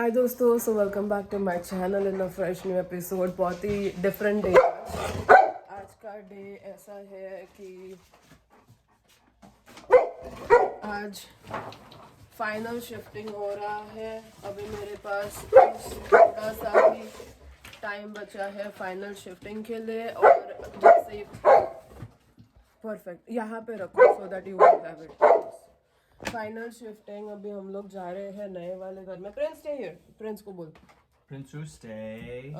हाय दोस्तों, so welcome back to my channel in a fresh new episode. बहुत ही different day आज का डे ऐसा है कि आज फाइनल शिफ्टिंग हो रहा है। अभी मेरे पास थोड़ा सा ही टाइम बचा है फाइनल शिफ्टिंग के लिए। और जैसे ही परफेक्ट यहाँ पे रखो so that you will have it. Final shifting, अभी हम लोग जा रहे हैं नए वाले घर में। प्रिंस स्टे हियर, प्रिंस को बोल Prince to stay.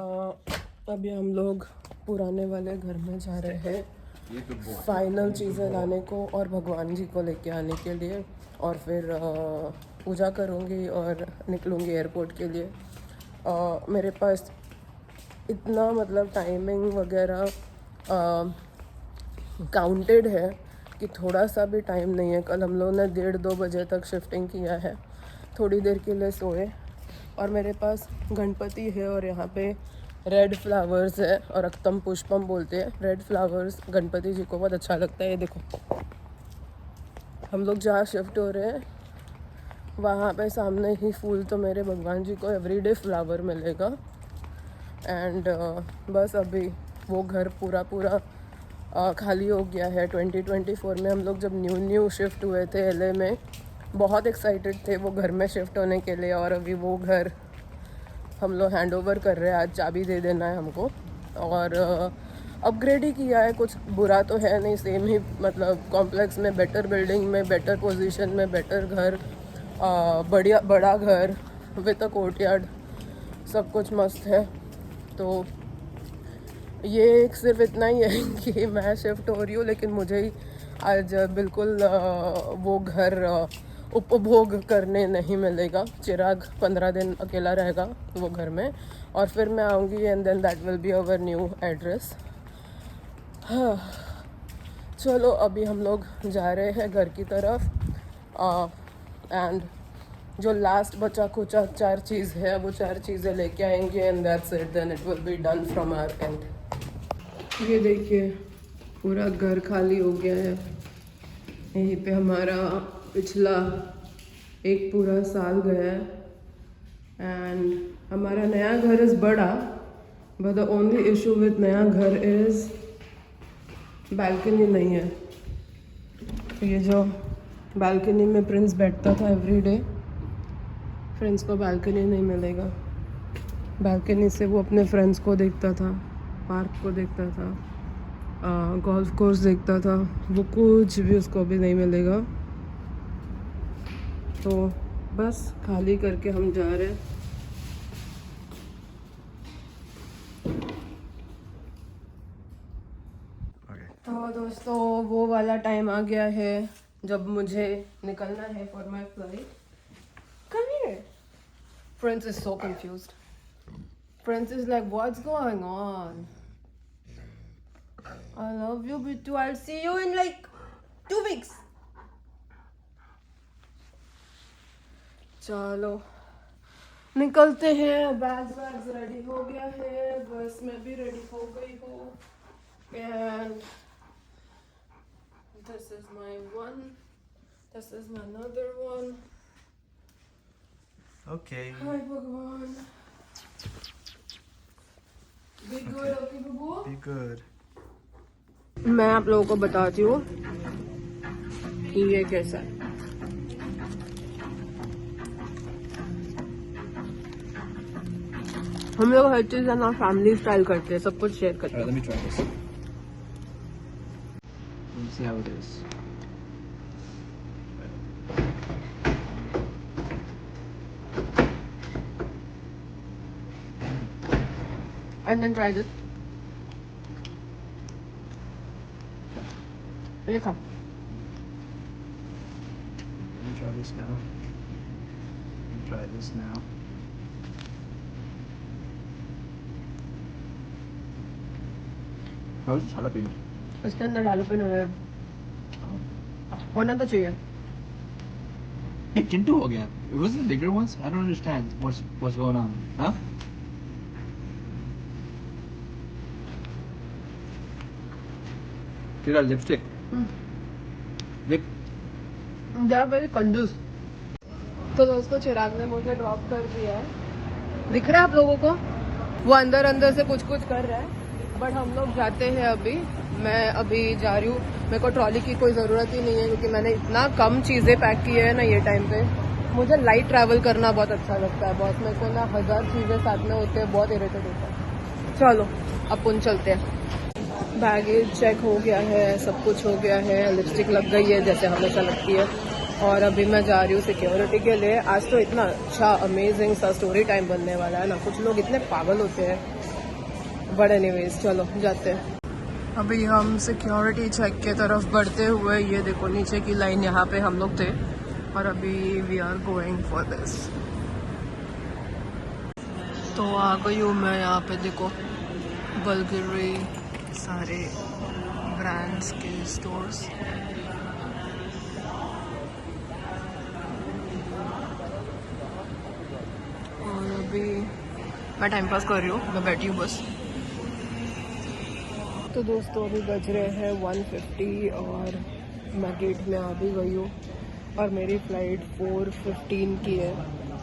अभी हम लोग पुराने वाले घर में जा रहे हैं You good boy. फाइनल चीज़ें लाने को और भगवान जी को लेके आने के लिए। और फिर पूजा करूँगी और निकलूँगी एयरपोर्ट के लिए। मेरे पास इतना मतलब टाइमिंग वगैरह काउंटेड है कि थोड़ा सा भी टाइम नहीं है। कल हम लोगों ने 1:30-2 बजे तक शिफ्टिंग किया है। थोड़ी देर के लिए सोए और मेरे पास गणपति है और यहाँ पे रेड फ्लावर्स है और अक्तम पुष्पम बोलते हैं। रेड फ्लावर्स गणपति जी को बहुत अच्छा लगता है। ये देखो, हम लोग जहाँ शिफ्ट हो रहे हैं वहाँ पे सामने ही फूल तो मेरे भगवान जी को एवरीडे फ्लावर मिलेगा। एंड बस अभी वो घर पूरा खाली हो गया है। 2024 में हम लोग जब न्यू शिफ्ट हुए थे एलए में, बहुत एक्साइटेड थे वो घर में शिफ्ट होने के लिए। और अभी वो घर हम लोग हैंड ओवर कर रहे हैं। आज चाबी दे देना है हमको। और अपग्रेड ही किया है, कुछ बुरा तो है नहीं। सेम ही मतलब कॉम्प्लेक्स में, बेटर बिल्डिंग में, बेटर पोजीशन में, बेटर घर, बड़ा घर विद अ कोर्टयार्ड, सब कुछ मस्त है। तो ये एक सिर्फ इतना ही है कि मैं शिफ्ट हो रही हूँ, लेकिन मुझे ही आज बिल्कुल वो घर उपभोग करने नहीं मिलेगा। चिराग 15 दिन अकेला रहेगा वो घर में और फिर मैं आऊँगी and then that will be our new address. हाँ, चलो अभी हम लोग जा रहे हैं घर की तरफ। एंड जो लास्ट बचा कुचा 4 चीज़ है वो 4 चीज़ें लेके आएंगे and that's it, then it will be done from our end. ये देखिए, पूरा घर खाली हो गया है। यहीं पे हमारा पिछला एक पूरा साल गया है। एंड हमारा नया घर इज़ बड़ा, but the only issue with नया घर इज़ बालकनी नहीं है। ये जो बालकनी में प्रिंस बैठता था एवरी डे, फ्रेंड्स को बालकनी नहीं मिलेगा। बालकनी से वो अपने फ्रेंड्स को देखता था, पार्क को देखता था, गोल्फ कोर्स देखता था। वो कुछ भी उसको भी नहीं मिलेगा। तो बस खाली करके हम जा रहे हैं। तो दोस्तों, वो वाला टाइम आ गया है जब मुझे निकलना है for my flight. Come here. Friends is so confused. Friends is like, what's going on? I love you, Bittu. I'll see you in like 2 weeks. चलो निकलते हैं। बैग्स रेडी हो गया है, बस मैं भी रेडी हो गई हूँ। And this is my one, this is my another one. Okay. Hi भगवान। Be good, okay बबू? Be good. मैं आप लोगों को बताती हूँ कि ये कैसा है। हम लोग हर चीज़ ना फैमिली स्टाइल करते हैं, सब कुछ शेयर करते हैं। Alright, let me try this. Let me see how it is. And then try this. ये खा। Let me try this now. Let me try this now. How's this jalapeno? इसके अंदर jalapeno है, होना तो चाहिए। Hey, Kintu ho gaya. Wasn't the bigger ones? I don't understand what's going on. Huh? Get a lipstick. Lip. They are very कंजूस। तो दोस्तों, चिराग ने मुझे ड्रॉप कर दिया है दिख रहा है आप लोगों को? वो अंदर अंदर से कुछ कुछ कर रहा है, बट हम लोग जाते हैं अभी। मैं अभी जा रही हूँ, मेरे को ट्रॉली की कोई ज़रूरत ही नहीं है क्योंकि मैंने इतना कम चीज़ें पैक की है ना ये टाइम पे। मुझे लाइट ट्रैवल करना बहुत अच्छा लगता है बहुत, मेरे को ना 1000 चीज़ें साथ में होते हैं, बहुत इरिटेट होता है। चलो अपन चलते हैं। बैगेज चेक हो गया है, सब कुछ हो गया है, लिपस्टिक लग गई है जैसे हमेशा लगती है, और अभी मैं जा रही हूँ सिक्योरिटी के लिए। आज तो इतना अच्छा अमेजिंग सा स्टोरी टाइम बनने वाला है ना, कुछ लोग इतने पागल होते हैं, बट एनीवेज चलो जाते हैं। अभी हम सिक्योरिटी चेक के तरफ बढ़ते हुए, ये देखो नीचे की लाइन, यहाँ पे हम लोग थे और अभी we are going for this. तो आ गई हूँ मैं यहाँ पे, देखो बल्गेरी, सारे ब्रांड्स के स्टोर्स। और अभी मैं टाइम पास कर रही हूँ, मैं बैठी हूँ बस। तो दोस्तों अभी बज रहे हैं 1:50 और मैं गेट में आ भी गई हूँ और मेरी फ़्लाइट 4:15 की है।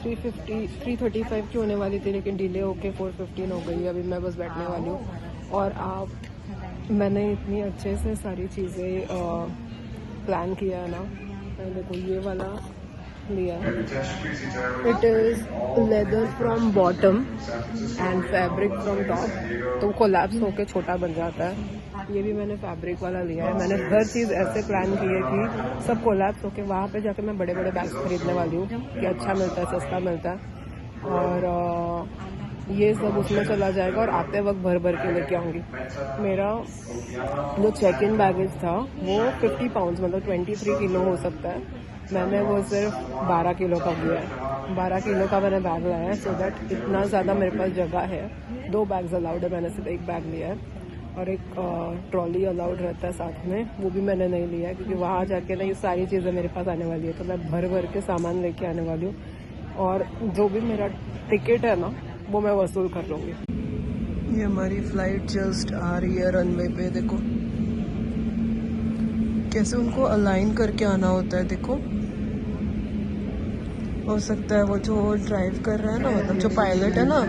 3:35 की होने वाली थी लेकिन डिले होके 4:15 हो गई। अभी मैं बस बैठने वाली हूँ। और मैंने इतनी अच्छे से सारी चीज़ें प्लान किया है ना। मैंने देखो ये वाला लिया है, it is leather from bottom and fabric from top, तो कोलैप्स होके छोटा बन जाता है। ये भी मैंने फैब्रिक वाला लिया है। मैंने हर चीज़ ऐसे प्लान की है कि सब कोलैप्स होके वहाँ पे जाके मैं बड़े बड़े बैग्स खरीदने वाली हूँ कि अच्छा मिलता है, सस्ता मिलता है। और ये सब उसमें चला जाएगा और आते वक्त भर भर के लेके आऊँगी। मेरा जो चेक इन बैगेज था वो 50 पाउंड्स मतलब 23 किलो हो सकता है, मैंने वो सिर्फ 12 किलो का लिया है। 12 किलो का मैंने बैग लाया है, सो दैट इतना ज़्यादा मेरे पास जगह है। 2 बैग्स अलाउड है, मैंने सिर्फ 1 बैग लिया है और एक ट्रॉली अलाउड रहता है साथ में, वो भी मैंने नहीं लिया है क्योंकि वहाँ जाके ना ये सारी चीज़ें मेरे पास आने वाली है, तो मैं भर भर के सामान लेके आने वाली हूँ और जो भी मेरा टिकट है ना वो मैं वसूल कर लूँगी। ये हमारी फ्लाइट जस्ट आ रही है रनवे पे, देखो कैसे उनको अलाइन करके आना होता है। देखो हो सकता है वो जो ड्राइव कर रहा है ना, मतलब जो पायलट है ना,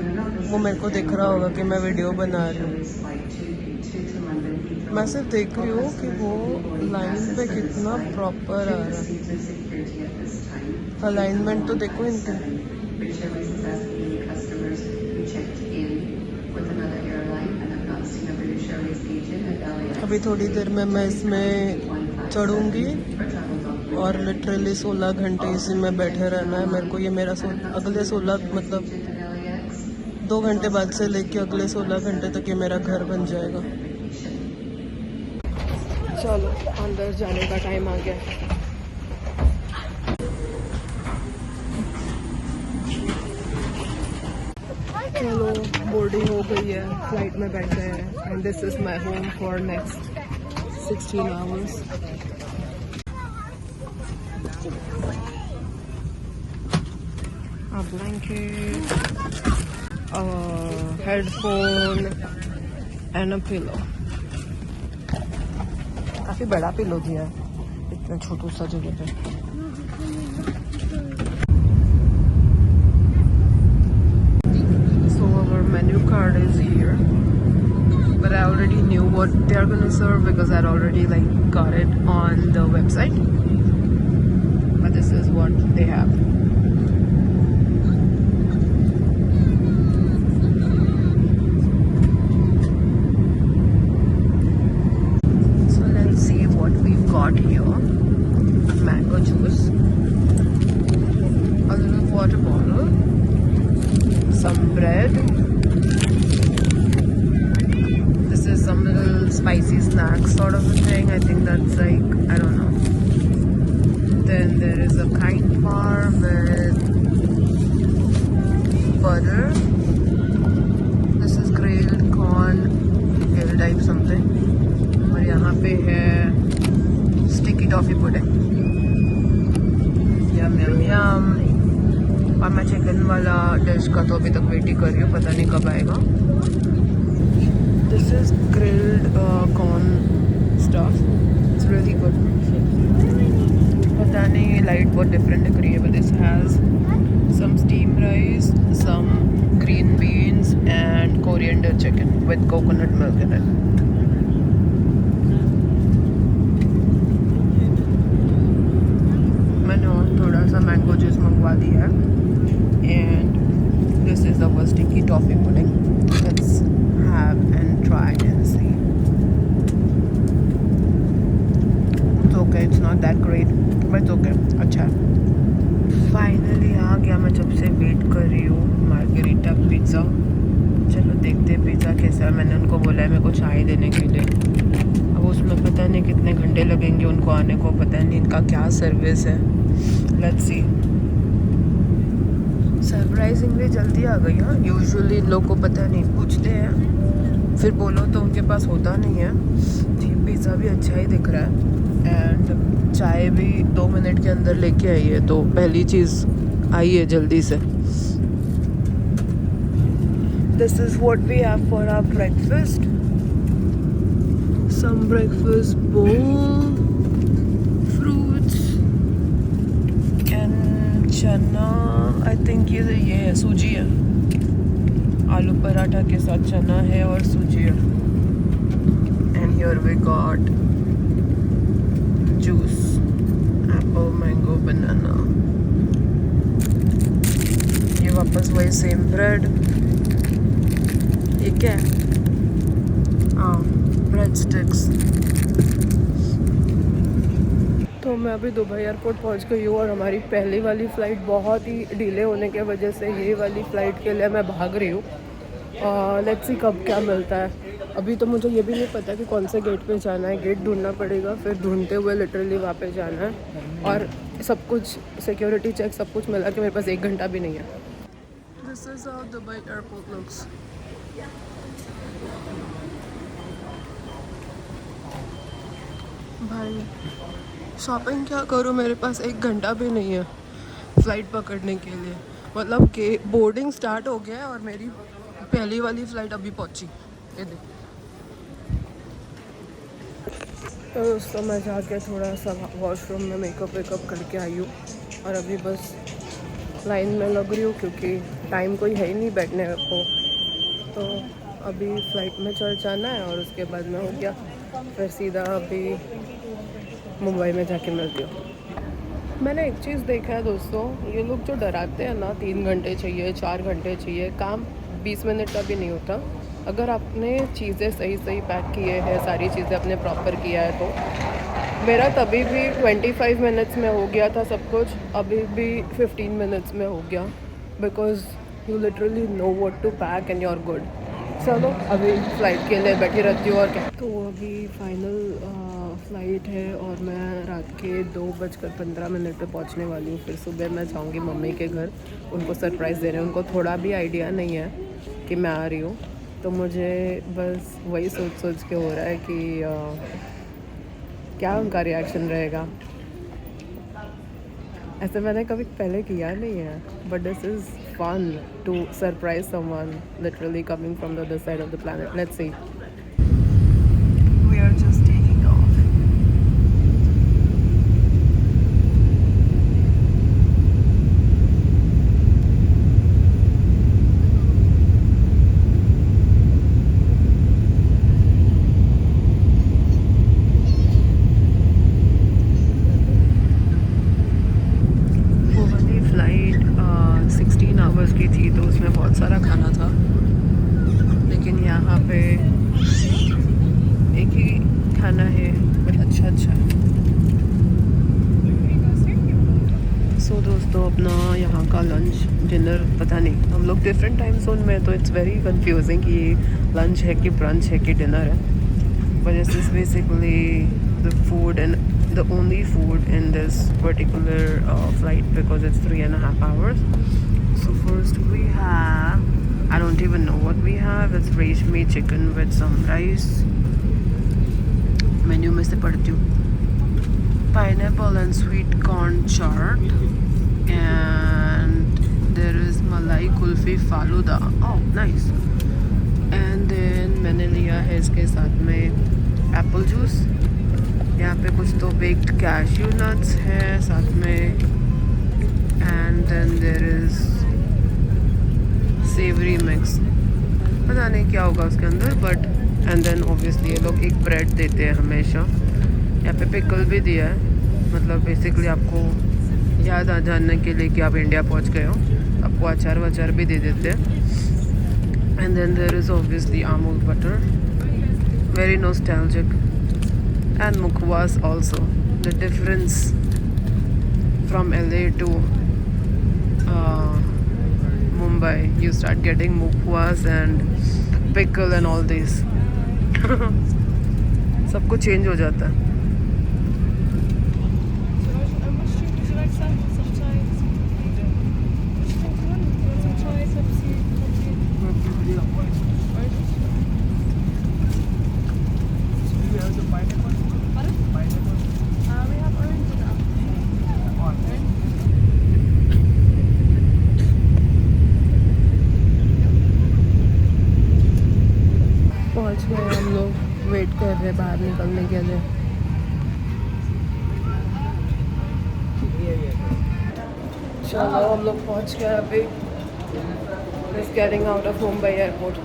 वो मेरे को दिख रहा होगा कि मैं वीडियो बना रही हूँ। मैं सिर्फ देख रही हूँ कि वो लाइन पे कितना प्रॉपर आ रहा है। अलाइनमेंट तो देखो इनके। अभी थोड़ी देर में मैं इसमें चढ़ूँगी और लिटरली 16 घंटे इसी में बैठे रहना है मेरे को। ये मेरा अगले 16 मतलब 2 घंटे बाद से लेके अगले 16 घंटे तक ये मेरा घर बन जाएगा। चलो अंदर जाने का टाइम आ गया। चलो बोर्डिंग हो गई है, फ्लाइट में बैठे हैं and this is my home for next 16 hours. A blanket, a headphone and a pillow। काफी बड़ा पिलो दिया है इतने छोटू सा जगह पे। Menu card is here, but I already knew what they are gonna serve because I'd already got it on the website, but this is what they have. So let's see what we've got here. Mango juice, a little water bottle, some bread, some little spicy snack sort of a thing. I think that's I don't know. Then there is a kind bar with butter. This is grilled corn, grilled type something. और यहाँ पे है sticky toffee pudding. Yum yum yum. और मैं chicken वाला dish का तो अभी तक वेट ही कर रही हूँ, पता नहीं कब आएगा। This is grilled corn stuff. It's really good. पता नहीं ये लाइट बहुत डिफरेंट दिख रही है, but this has some steamed rice, some green with coconut milk in it. मैंने और थोड़ा सा मैंगो जूस मंगवा दिया है and this is our sticky toffee pudding. Let's have and try and see. It's okay, it's not that great, but it's okay. अच्छा है. Finally आ गया, मैं जब से वेट कर रही हूँ, मार्गेरिटा पिज़्ज़ा. चलो देखते हैं पिज़्ज़ा कैसा है. मैंने उनको बोला है मेरे को चाय देने के लिए. अब उसमें पता नहीं कितने घंटे लगेंगे उनको आने को, पता नहीं इनका क्या सर्विस है. Let's see. सरप्राइजिंगली जल्दी आ गई. हाँ, यूजुअली इन लोग को पता नहीं, पूछते हैं फिर बोलो तो उनके पास होता नहीं है. जी, पिज़्ज़ा भी अच्छा ही दिख रहा है एंड चाय भी 2 मिनट के अंदर लेके आई है, तो पहली चीज़ आई है जल्दी से. This is what we have for our breakfast. Some breakfast bowl, fruits and chana. I think ये है सूजी है. आलू पराठा के साथ चना है और सूजी है. And here we got juice, apple, mango, banana. ये वापस वही सेम ब्रेड. ये क्या है? हाँ, ब्रेड स्टिक्स. तो मैं अभी दुबई एयरपोर्ट पहुंच गई हूँ और हमारी पहली वाली फ़्लाइट बहुत ही डिले होने के वजह से ये वाली फ़्लाइट के लिए मैं भाग रही हूँ. लेट्स सी कब क्या मिलता है. अभी तो मुझे ये भी नहीं पता कि कौन से गेट पे जाना है. गेट ढूंढना पड़ेगा, फिर ढूंढते हुए लिटरली वहाँ पे जाना है. और सब कुछ सिक्योरिटी चेक सब कुछ मिला के मेरे पास 1 घंटा भी नहीं है. This is how Dubai airport looks. भाई शॉपिंग क्या करूँ, मेरे पास 1 घंटा भी नहीं है फ़्लाइट पकड़ने के लिए. मतलब कि बोर्डिंग स्टार्ट हो गया है और मेरी पहली वाली फ़्लाइट अभी पहुँची. ये देख. तो दोस्तों मैं जाके थोड़ा सा वॉशरूम में मेकअप वेकअप करके आई हूँ और अभी बस लाइन में लग रही हूँ क्योंकि टाइम कोई है ही नहीं बैठने को. तो अभी फ़्लाइट में चढ़ जाना है और उसके बाद में हो गया, फिर सीधा अभी मुंबई में जाके मिलती हूँ. मैंने एक चीज़ देखा है दोस्तों, ये लोग जो डराते हैं ना 3 घंटे चाहिए, 4 घंटे चाहिए, काम 20 मिनट का भी नहीं होता. अगर आपने चीज़ें सही सही पैक किए हैं, सारी चीज़ें आपने प्रॉपर किया है तो. मेरा तभी भी 25 मिनट्स में हो गया था सब कुछ, अभी भी 15 मिनट्स में हो गया. Because you literally know what to pack and you are good. चलो अभी फ़्लाइट के लिए बैठी रहती हूँ और क्या. तो अभी फाइनल फ़्लाइट है और मैं रात के 2:15 पे पहुँचने वाली हूँ. फिर सुबह मैं जाऊँगी मम्मी के घर, उनको सरप्राइज़ देने. उनको थोड़ा भी आइडिया नहीं है कि मैं आ रही हूँ, तो मुझे बस वही सोच के हो रहा है कि क्या उनका रिएक्शन रहेगा. ऐसे मैंने कभी पहले किया नहीं है, but this is fun to surprise someone literally coming from the other side of the planet. Let's see. We are just taking off. की थी तो उसमें बहुत सारा खाना था, लेकिन यहाँ पे एक ही खाना है बट अच्छा. सो दोस्तों अपना यहाँ का लंच डिनर पता नहीं, हम लोग डिफरेंट टाइम जोन में, तो इट्स वेरी कंफ्यूजिंग कि लंच है कि ब्रंच है कि डिनर है. But this is basically the food and the only food in this particular flight because it's 3.5 hours. So first we have, I don't even know what we have. It's reshmi chicken with some rice. Menu में से पढ़ती हूँ. Pineapple and sweet corn chaat, and there is malai kulfi faluda. Oh nice. And then मैंने लिया है इसके साथ में एप्पल जूस. यहाँ पे कुछ तो बेक्ड कैश्यू नट्स है साथ में, and then there is savoury mix. पता नहीं क्या होगा उसके अंदर, बट एंड देन ऑब्वियसली ये लोग एक ब्रेड देते हैं हमेशा। यहाँ पे पिकल भी दिया है, मतलब बेसिकली आपको याद आ जाने के लिए कि आप इंडिया पहुँच गए हो। आपको अचार वचार भी दे देते हैं। And then there is obviously Amul butter, very nostalgic, and mukhwas also. The difference from LA to Mumbai, you start getting mukhwas and pickle and all this. सब कुछ चेंज हो जाता है। पहुंच गए हम लोग, वेट कर रहे हैं बाहर निकलने के लिए। चलो हम लोग पहुंच गए अभी। Just getting out of Mumbai airport.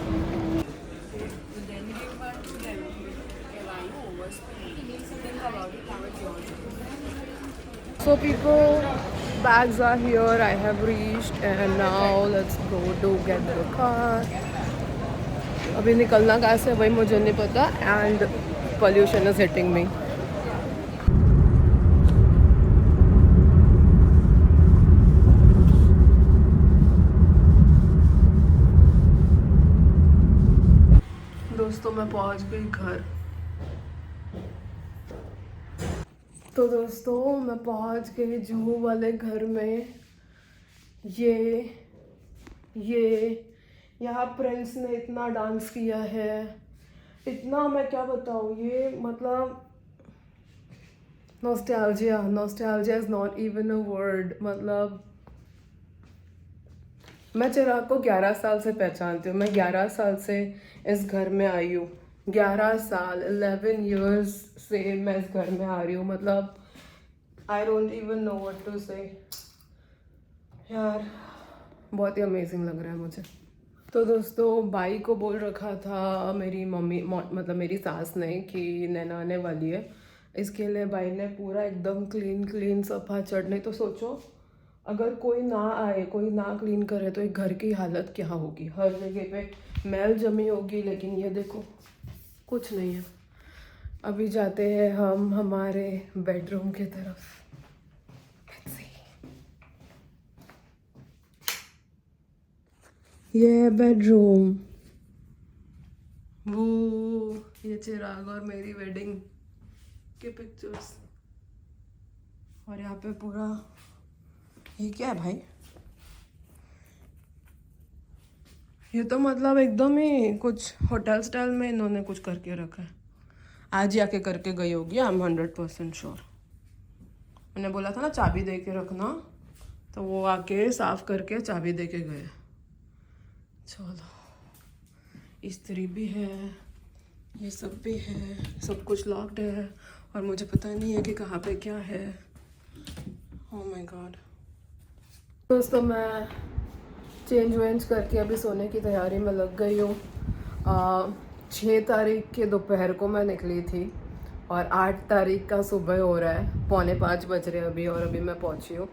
So people, bags are here. I have reached, and now let's go to get the car. अभी निकलना कहाँ से वही मुझे नहीं पता, and pollution is hitting me. दोस्तों मैं पहुंच गई घर। तो दोस्तों मैं पहुंच गई जुहू वाले घर में। ये यहाँ प्रिंस ने इतना डांस किया है, इतना, मैं क्या बताऊँ, ये मतलब nostalgia is not even a word. मतलब मैं चिराग को 11 साल से पहचानती हूँ। मैं 11 साल से इस घर में आई हूँ। 11 साल, 11 years से मैं इस घर में आ रही हूँ। मतलब I don't even know what to say. यार बहुत ही अमेजिंग लग रहा है मुझे। तो दोस्तों बाई को बोल रखा था मेरी मम्मी, मतलब मेरी सास ने, कि नैना आने वाली है। इसके लिए बाई ने पूरा एकदम क्लीन सफा चढ़ने। तो सोचो अगर कोई ना आए, कोई ना क्लीन करे तो एक घर की हालत क्या होगी। हर जगह पे मैल जमी होगी, लेकिन ये देखो कुछ नहीं है। अभी जाते हैं हम हमारे बेडरूम की तरफ। ये बेडरूम, वो ये चिराग और मेरी वेडिंग के पिक्चर्स, और यहाँ पे पूरा, ये क्या है भाई, ये तो मतलब एकदम ही कुछ होटल स्टाइल में इन्होंने कुछ करके रखा है। आज ही आके करके गई होगी, आई एम 100% श्योर। मैंने बोला था ना चाबी दे के रखना, तो वो आके साफ करके चाबी दे के गए। चलो इस्त्री भी है, ये सब भी है, सब कुछ लॉक्ड है और मुझे पता नहीं है कि कहाँ पे क्या है। Oh my God. दोस्तों मैं चेंज वेंज करके अभी सोने की तैयारी में लग गई हूँ। 6 तारीख के दोपहर को मैं निकली थी और 8 तारीख का सुबह हो रहा है, 4:45 बज रहे अभी, और अभी मैं पहुँची हूँ।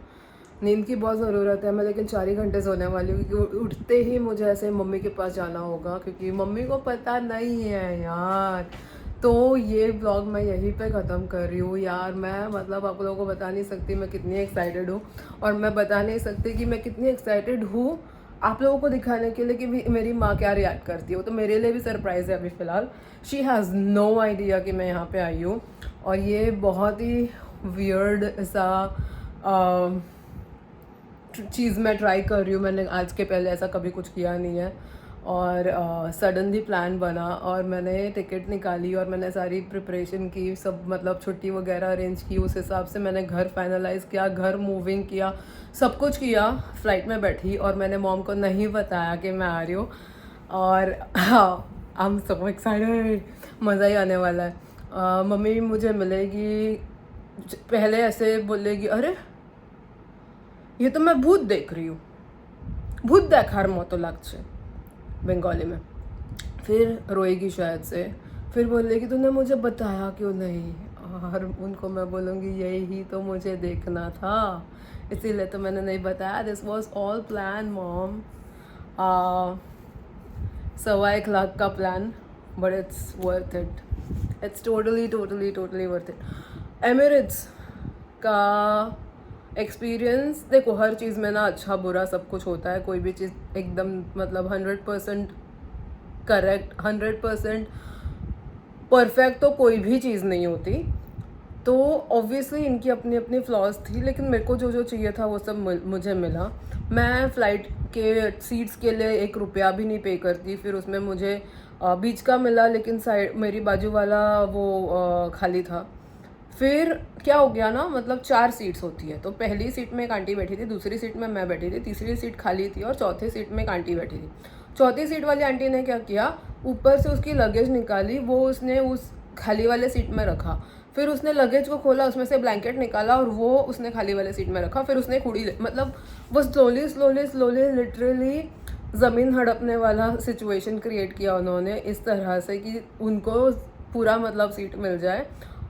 नींद की बहुत ज़रूरत है मैं, लेकिन 4 ही घंटे सोने वाली हूँ, क्योंकि उठते ही मुझे ऐसे मम्मी के पास जाना होगा, क्योंकि मम्मी को पता नहीं है यार। तो ये ब्लॉग मैं यहीं पे ख़त्म कर रही हूँ यार। मैं मतलब आप लोगों को बता नहीं सकती मैं कितनी एक्साइटेड हूँ, और मैं बता नहीं सकती कि मैं कितनी एक्साइटेड हूँ आप लोगों को दिखाने के लिए कि मेरी माँ क्या रिएक्ट करती हो। तो मेरे लिए भी सरप्राइज़ है अभी फ़िलहाल। शी हैज़ नो आइडिया कि मैं यहाँ पे आई हूँ, और ये बहुत ही वियर्ड सा चीज़ मैं ट्राई कर रही हूँ। मैंने आज के पहले ऐसा कभी कुछ किया नहीं है, और सडनली प्लान बना और मैंने टिकट निकाली और मैंने सारी प्रिपरेशन की, सब मतलब छुट्टी वगैरह अरेंज की। उस हिसाब से मैंने घर फाइनलाइज़ किया, घर मूविंग किया, सब कुछ किया। फ़्लाइट में बैठी और मैंने मॉम को नहीं बताया कि मैं आ रही हूँ, और आई एम सो एक्साइटेड, मज़ा ही आने वाला है। मम्मी मुझे मिलेगी, पहले ऐसे बोलेगी अरे ये तो मैं भूत देख रही हूँ, भूत देखार मतो लागছে बेंगली में। फिर रोएगी शायद से, फिर बोलेगी तूने मुझे बताया क्यों नहीं, और उनको मैं बोलूँगी यही तो मुझे देखना था, इसीलिए तो मैंने नहीं बताया. This was all plan mom. 1.25 lakh का plan, but it's worth it. It's totally totally totally worth it. Emirates का एक्सपीरियंस देखो, हर चीज़ में ना अच्छा बुरा सब कुछ होता है. कोई भी चीज़ एकदम मतलब 100% करेक्ट, 100% परफेक्ट तो कोई भी चीज़ नहीं होती. तो ऑब्वियसली इनकी अपनी अपनी फ्लॉज थी, लेकिन मेरे को जो जो चाहिए था वो सब मुझे मिला. मैं फ़्लाइट के सीट्स के लिए 1 रुपया भी नहीं पे करती. फिर उसमें मुझे बीच का मिला, लेकिन साइड मेरी बाजू वाला वो खाली था. फिर क्या हो गया ना, मतलब 4 सीट्स होती है, तो पहली सीट में एक आंटी बैठी थी, दूसरी सीट में मैं बैठी थी, तीसरी सीट खाली थी और चौथी सीट में एक आंटी बैठी थी. चौथी सीट वाली आंटी ने क्या किया, ऊपर से उसकी लगेज निकाली, वो उसने उस खाली वाले सीट में रखा. फिर उसने लगेज को खोला, उसमें से ब्लैंकेट निकाला और वो उसने खाली वाले सीट में रखा. फिर उसने मतलब वो स्लोली स्लोली स्लोली लिटरली ज़मीन हड़पने वाला सिचुएशन क्रिएट किया उन्होंने, इस तरह से कि उनको पूरा मतलब सीट मिल जाए.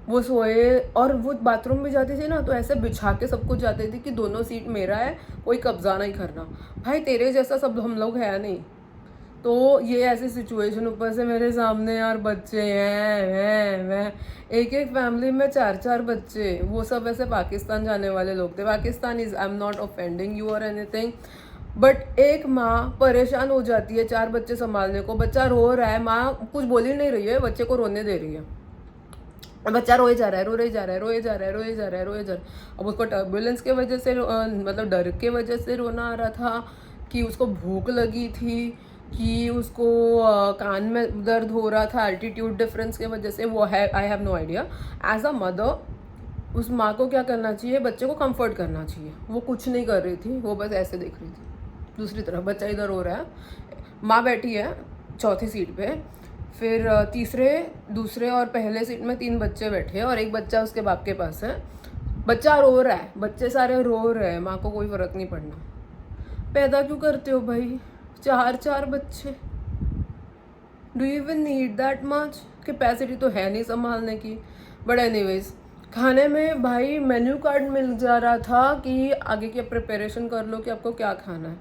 वो सोए, और वो बाथरूम भी जाती थी ना, तो ऐसे बिछा के सब कुछ जाती थी कि दोनों सीट मेरा है, कोई कब्जा नहीं करना. भाई तेरे जैसा सब हम लोग है नहीं. तो ये ऐसी सिचुएशन, ऊपर से मेरे सामने यार बच्चे हैं एक एक फैमिली में 4-4 बच्चे, वो सब ऐसे पाकिस्तान जाने वाले लोग थे. Pakistan is, I am not offending you और एनीथिंग, बट एक माँ परेशान हो जाती है 4 बच्चे संभालने को. बच्चा रो रहा है, माँ कुछ बोल ही नहीं रही है, बच्चे को रोने दे रही है. बच्चा रोए जा रहा है, रोए जा रहा है, रोए जा रहा है, रोए जा रहा है, रोए जा रहा है. अब उसको टर्बुलेंस के वजह से मतलब डर के वजह से रोना आ रहा था, कि उसको भूख लगी थी, कि उसको कान में दर्द हो रहा था एल्टीट्यूड डिफरेंस के वजह से, वो है I have no idea. As a mother उस माँ को क्या करना चाहिए, बच्चे को कंफर्ट करना चाहिए. वो कुछ नहीं कर रही थी, वो बस ऐसे देख रही थी. दूसरी तरफ बच्चा इधर रो रहा है, माँ बैठी है चौथी सीट पे. फिर दूसरे और पहले सीट में 3 बच्चे बैठे और एक बच्चा उसके बाप के पास है. बच्चा रो रहा है, बच्चे सारे रो रहे हैं, माँ को कोई फ़र्क नहीं पड़ना. पैदा क्यों करते हो भाई 4 बच्चे? Do you even need that much? Capacity तो है नहीं संभालने की. बट एनीवेज, खाने में भाई मेन्यू कार्ड मिल जा रहा था कि आगे की प्रिपरेशन कर लो कि आपको क्या खाना है.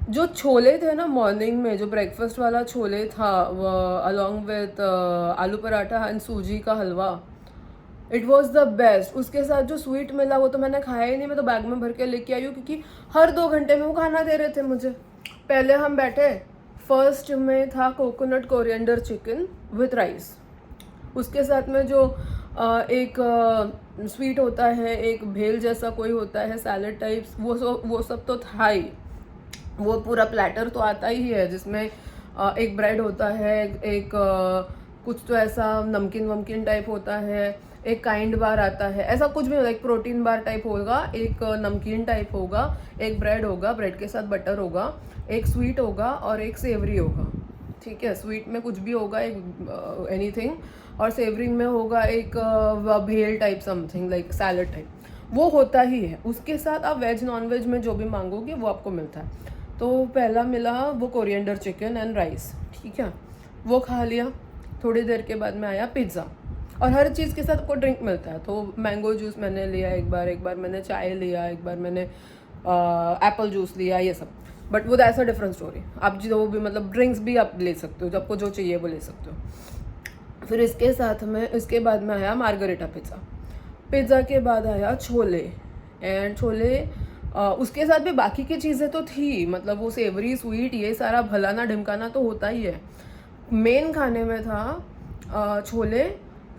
जो छोले थे ना मॉर्निंग में, जो ब्रेकफास्ट वाला छोले था अलॉन्ग विथ आलू पराठा एंड सूजी का हलवा, इट वॉज द बेस्ट. उसके साथ जो स्वीट मिला वो तो मैंने खाया ही नहीं, मैं तो बैग में भर के लेके आई हूँ, क्योंकि हर 2 घंटे में वो खाना दे रहे थे मुझे. पहले हम बैठे, फर्स्ट में था coconut coriander chicken with rice. उसके साथ में जो एक स्वीट होता है, एक भेल जैसा कोई होता है सैलड टाइप्स, वो सब तो था ही. वो पूरा प्लेटर तो आता ही है, जिसमें एक ब्रेड होता है, एक कुछ तो ऐसा नमकीन वमकीन टाइप होता है, एक काइंड बार आता है, ऐसा कुछ भी होगा, एक प्रोटीन बार टाइप होगा, एक नमकीन टाइप होगा, एक ब्रेड होगा, ब्रेड के साथ बटर होगा, एक स्वीट होगा और एक सेवरी होगा. ठीक है, स्वीट में कुछ भी होगा, एक एनीथिंग, और सेवरी में होगा एक भेल type something like salad type. वो होता ही है. उसके साथ आप वेज नॉन वेज में जो भी मांगोगे वो आपको मिलता है. तो पहला मिला वो कोरिएंडर चिकन एंड राइस. ठीक है, वो खा लिया. थोड़ी देर के बाद में आया पिज़्ज़ा, और हर चीज़ के साथ आपको ड्रिंक मिलता है. तो मैंगो जूस मैंने लिया एक बार मैंने चाय लिया, एक बार मैंने एप्पल जूस लिया, ये सब. बट वो दैट्स अ डिफरेंट स्टोरी. आप जो भी मतलब ड्रिंक्स भी आप ले सकते हो, जो आपको जो चाहिए वो ले सकते हो. फिर इसके बाद में आया मार्गरेटा पिज़्ज़ा के बाद आया छोले. एंड छोले उसके साथ भी बाकी की चीज़ें तो थी, मतलब वो सेवरी स्वीट ये सारा भलाना ढिमकाना तो होता ही है. मेन खाने में था छोले,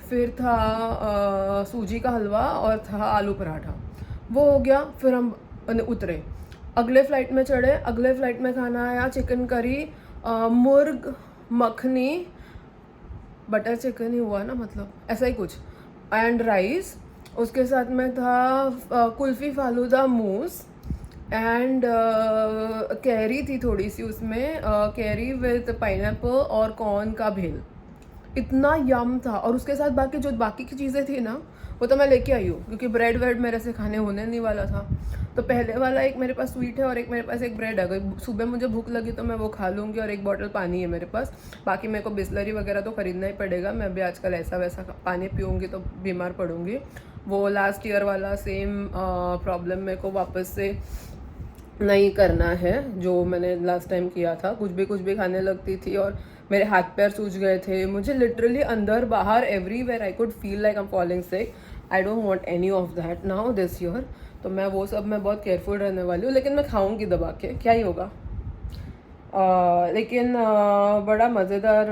फिर था सूजी का हलवा और था आलू पराठा. वो हो गया. फिर हम उतरे, अगले फ़्लाइट में चढ़े. अगले फ़्लाइट में खाना आया चिकन करी, मुर्ग मखनी, बटर चिकन ही हुआ ना, मतलब ऐसा ही कुछ, एंड राइस. उसके साथ में था कुल्फ़ी फालूदा मूस एंड कैरी थी थोड़ी सी उसमें, कैरी विथ पाइनएप्पल और कॉर्न का भेल. इतना यम था. और उसके साथ बाकी की चीज़ें थी ना, वो तो मैं लेके आई हूँ, क्योंकि ब्रेड वेड मेरे से खाने होने नहीं वाला था. तो पहले वाला एक मेरे पास स्वीट है और एक मेरे पास एक ब्रेड है। अगर सुबह मुझे भूख लगी तो मैं वो खा लूँगी, और एक बॉटल पानी है मेरे पास। बाकी मेरे को बिस्लरी वगैरह तो ख़रीदना ही पड़ेगा, मैं भी आजकल ऐसा वैसा पानी पीऊँगी तो बीमार पड़ूँगी। वो लास्ट ईयर वाला सेम प्रॉब्लम मेरे को वापस से नहीं करना है जो मैंने लास्ट टाइम किया था। कुछ भी खाने लगती थी और मेरे हाथ पैर सूज गए थे। मुझे लिटरली अंदर बाहर everywhere I could feel like I am falling sick. I don't want any of that now this year. तो मैं वो सब मैं बहुत केयरफुल रहने वाली हूँ, लेकिन मैं खाऊंगी दबा के, क्या ही होगा। लेकिन बड़ा मज़ेदार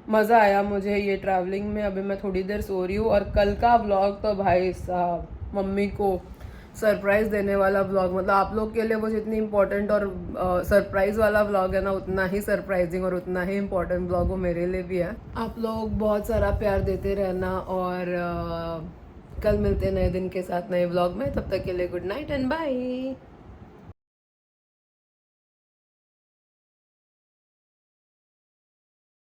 मज़ा आया मुझे ये ट्रैवलिंग में। अभी मैं थोड़ी देर सो रही हूँ, और कल का व्लॉग तो भाई साहब मम्मी को सरप्राइज़ देने वाला व्लॉग, मतलब आप लोग के लिए वो जितनी इम्पोर्टेंट और सरप्राइज़ वाला व्लॉग है ना, उतना ही सरप्राइजिंग और उतना ही इम्पोर्टेंट व्लॉग वो मेरे लिए भी है। आप लोग बहुत सारा प्यार देते रहना, और कल मिलते हैं नए दिन के साथ नए व्लॉग में। तब तक के लिए गुड नाइट एंड बाय।